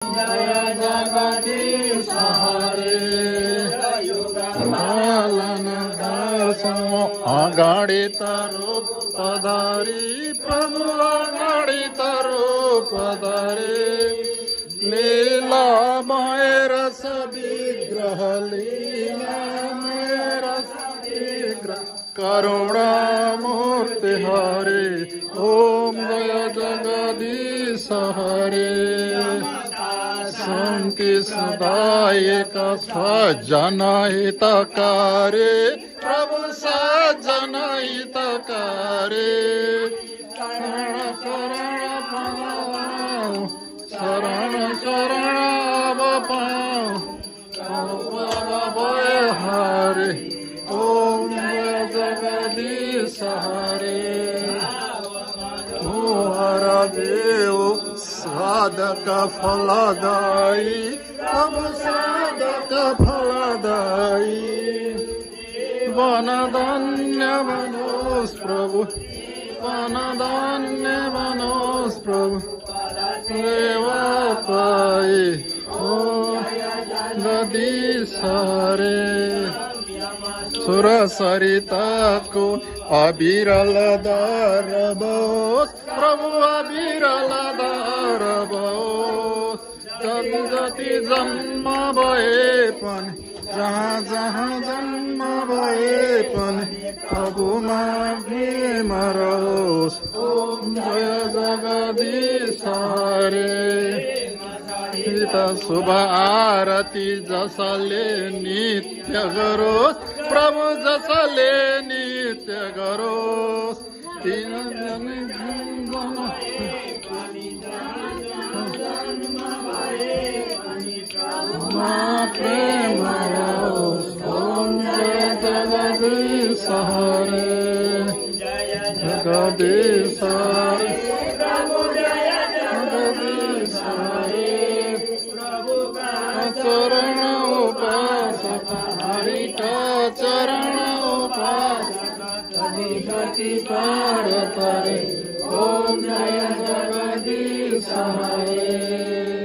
जय जगदीश हरे लालन दासों अगाडि रूप पधारी प्रभु अगाडि रूप पधारे लीलामय रस विग्रह लीलामय रस विग्रह करुणा मूर्ति हरे ओम जय जगदीश हरे शांति सदायक स्वजनहितकारे प्रभु सज्जनहितकारे शरण शरण शरण भय हरे ओम जगदीश हरे हर देव साधक फलदायी अब साधक फलदायी वनधन्य मनोज प्रभु वनधन्य मनोज प्रभु सेवा पाए ओ जगदीश हरे सुर सरिताको अविरल दर बोस प्रभु अविरल दर बोस जति जति जन्म भए पनि जहाँ जहाँ जन्म भए पनि प्रभुमा प्रेम रहोस् ओम जय जगदीश हरे शुभ आरती जसले नित्य गरोस् प्रभु जसले नित्य गरोस् तीन प्रेम रहोस् ओम जय जगदीश हरे जगदीश हरे जगदीश हरे चरण उपासक हरि का चरण उपासक अधिपति पार करे ओम जय जगदीश हरे।